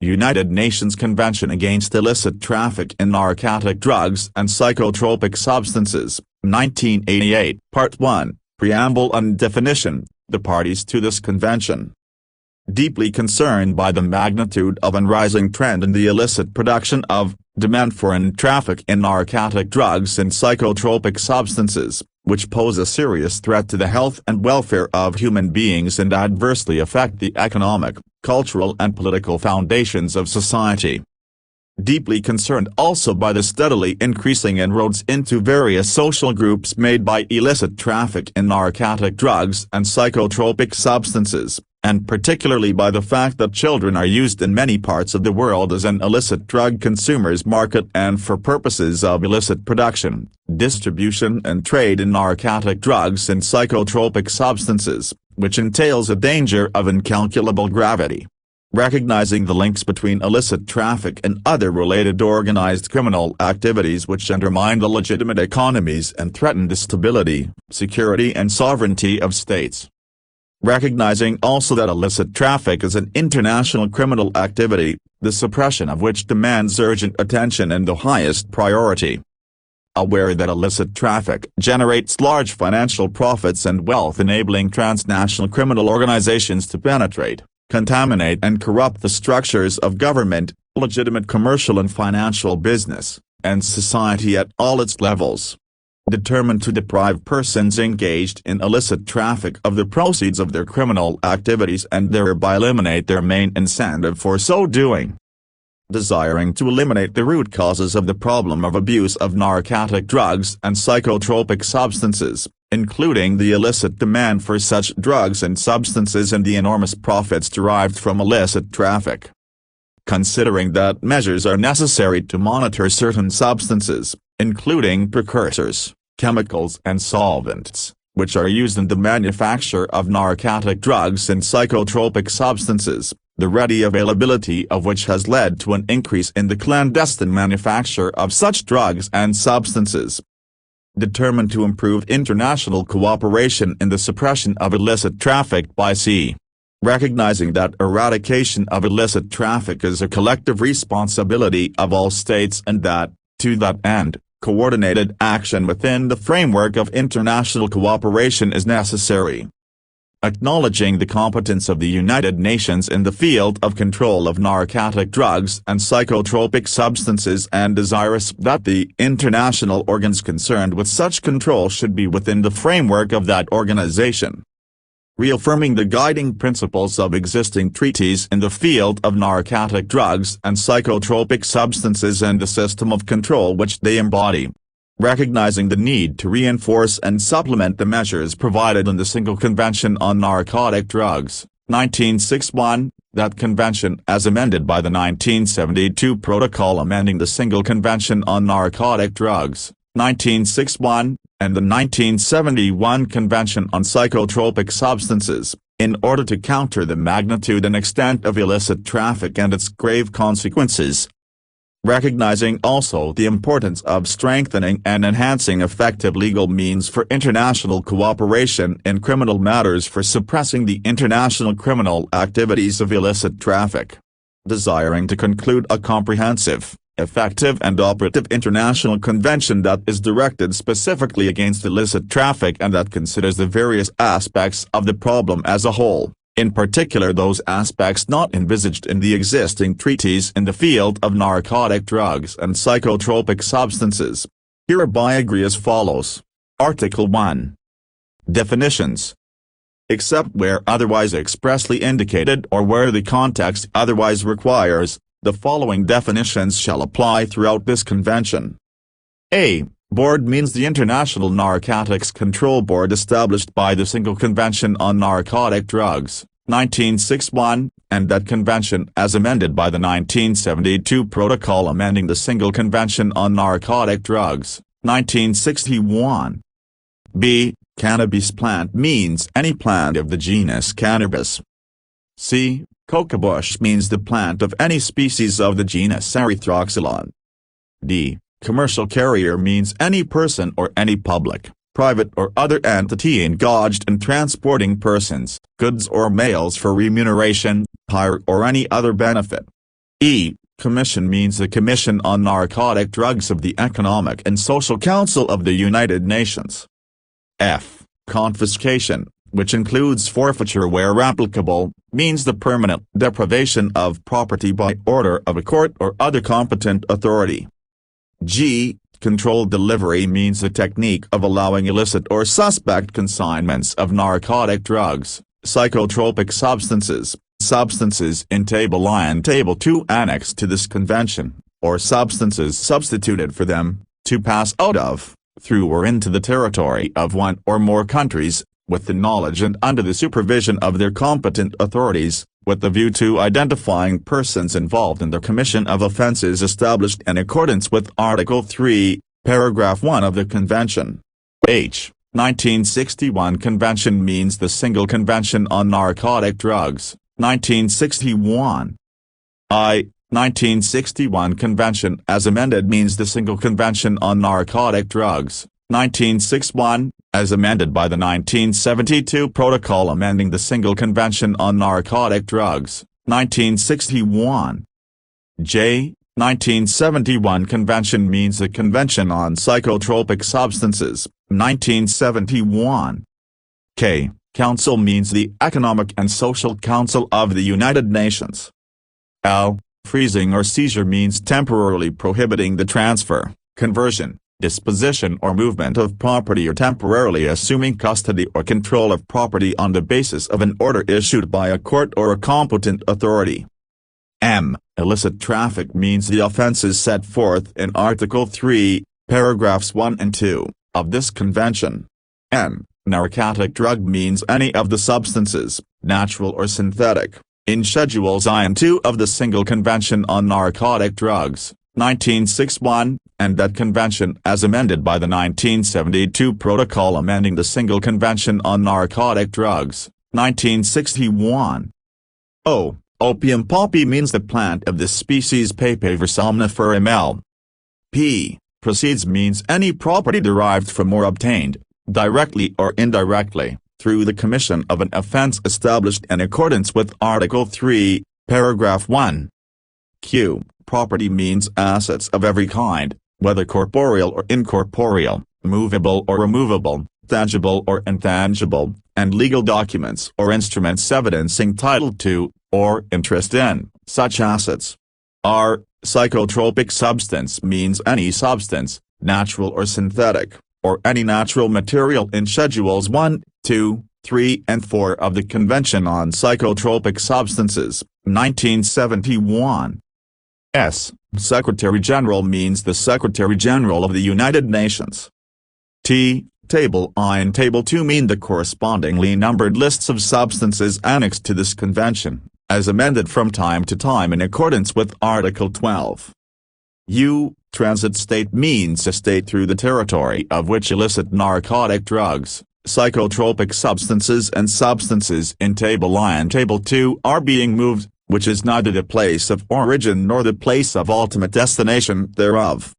United Nations Convention Against Illicit Traffic in Narcotic Drugs and Psychotropic Substances, 1988. Part 1, Preamble and Definition. The parties to this convention. Deeply concerned by the magnitude of and rising trend in the illicit production of, demand for and traffic in narcotic drugs and psychotropic substances, which pose a serious threat to the health and welfare of human beings and adversely affect the economic, cultural and political foundations of society. Deeply concerned also by the steadily increasing inroads into various social groups made by illicit traffic in narcotic drugs and psychotropic substances, and particularly by the fact that children are used in many parts of the world as an illicit drug consumer's market and for purposes of illicit production, distribution and trade in narcotic drugs and psychotropic substances, which entails a danger of incalculable gravity. Recognizing the links between illicit traffic and other related organized criminal activities which undermine the legitimate economies and threaten the stability, security and sovereignty of states. Recognizing also that illicit traffic is an international criminal activity, the suppression of which demands urgent attention and the highest priority. Aware that illicit traffic generates large financial profits and wealth, enabling transnational criminal organizations to penetrate, contaminate and corrupt the structures of government, legitimate commercial and financial business, and society at all its levels. Determined to deprive persons engaged in illicit traffic of the proceeds of their criminal activities and thereby eliminate their main incentive for so doing. Desiring to eliminate the root causes of the problem of abuse of narcotic drugs and psychotropic substances, including the illicit demand for such drugs and substances and the enormous profits derived from illicit traffic. Considering that measures are necessary to monitor certain substances, including precursors, chemicals and solvents, which are used in the manufacture of narcotic drugs and psychotropic substances, the ready availability of which has led to an increase in the clandestine manufacture of such drugs and substances. Determined to improve international cooperation in the suppression of illicit traffic by sea. Recognizing that eradication of illicit traffic is a collective responsibility of all states and that, to that end, coordinated action within the framework of international cooperation is necessary. Acknowledging the competence of the United Nations in the field of control of narcotic drugs and psychotropic substances and desirous that the international organs concerned with such control should be within the framework of that organization. Reaffirming the guiding principles of existing treaties in the field of narcotic drugs and psychotropic substances and the system of control which they embody. Recognizing the need to reinforce and supplement the measures provided in the Single Convention on Narcotic Drugs, 1961, that convention as amended by the 1972 Protocol amending the Single Convention on Narcotic Drugs, 1961, and the 1971 Convention on Psychotropic Substances, in order to counter the magnitude and extent of illicit traffic and its grave consequences. Recognizing also the importance of strengthening and enhancing effective legal means for international cooperation in criminal matters for suppressing the international criminal activities of illicit traffic. Desiring to conclude a comprehensive, effective and operative international convention that is directed specifically against illicit traffic and that considers the various aspects of the problem as a whole, in particular those aspects not envisaged in the existing treaties in the field of narcotic drugs and psychotropic substances. Hereby agree as follows. Article 1. Definitions. Except where otherwise expressly indicated or where the context otherwise requires, the following definitions shall apply throughout this convention. A. Board means the International Narcotics Control Board established by the Single Convention on Narcotic Drugs, 1961, and that convention as amended by the 1972 Protocol amending the Single Convention on Narcotic Drugs, 1961. B. Cannabis plant means any plant of the genus Cannabis. C. Coca bush means the plant of any species of the genus Erythroxylon. D. Commercial carrier means any person or any public, private or other entity engaged in transporting persons, goods or mails for remuneration, hire or any other benefit. Commission means the Commission on Narcotic Drugs of the Economic and Social Council of the United Nations. F. Confiscation, which includes forfeiture where applicable, means the permanent deprivation of property by order of a court or other competent authority. G. Controlled delivery means the technique of allowing illicit or suspect consignments of narcotic drugs, psychotropic substances in Table I and Table II annexed to this convention, or substances substituted for them, to pass out of, through or into the territory of one or more countries, with the knowledge and under the supervision of their competent authorities, with the view to identifying persons involved in the commission of offenses established in accordance with Article 3, Paragraph 1 of the Convention. H. 1961 Convention means the Single Convention on Narcotic Drugs, 1961. I. 1961 Convention as amended means the Single Convention on Narcotic Drugs, 1961, as amended by the 1972 Protocol amending the Single Convention on Narcotic Drugs, 1961. J. 1971 Convention means the Convention on Psychotropic Substances, 1971. K. Council means the Economic and Social Council of the United Nations. L. Freezing or seizure means temporarily prohibiting the transfer, conversion, disposition or movement of property or temporarily assuming custody or control of property on the basis of an order issued by a court or a competent authority. M. Illicit traffic means the offenses set forth in Article 3, Paragraphs 1 and 2, of this convention. N. Narcotic drug means any of the substances, natural or synthetic, in Schedules I and II of the Single Convention on Narcotic Drugs, 1961, and that convention as amended by the 1972 Protocol amending the Single Convention on Narcotic Drugs, 1961. O. Opium poppy means the plant of the species Papaver somniferum L. P. Proceeds means any property derived from or obtained, directly or indirectly, through the commission of an offense established in accordance with Article 3, Paragraph 1. Q. Property means assets of every kind, whether corporeal or incorporeal, movable or removable, tangible or intangible, and legal documents or instruments evidencing title to, or interest in, such assets. R. Psychotropic substance means any substance, natural or synthetic, or any natural material in Schedules 1, 2, 3 and 4 of the Convention on Psychotropic Substances, 1971. S. Secretary-General means the Secretary-General of the United Nations. T. Table I and Table II mean the correspondingly numbered lists of substances annexed to this convention, as amended from time to time in accordance with Article 12. U. Transit state means a state through the territory of which illicit narcotic drugs, psychotropic substances and substances in Table I and Table II are being moved, which is neither the place of origin nor the place of ultimate destination thereof.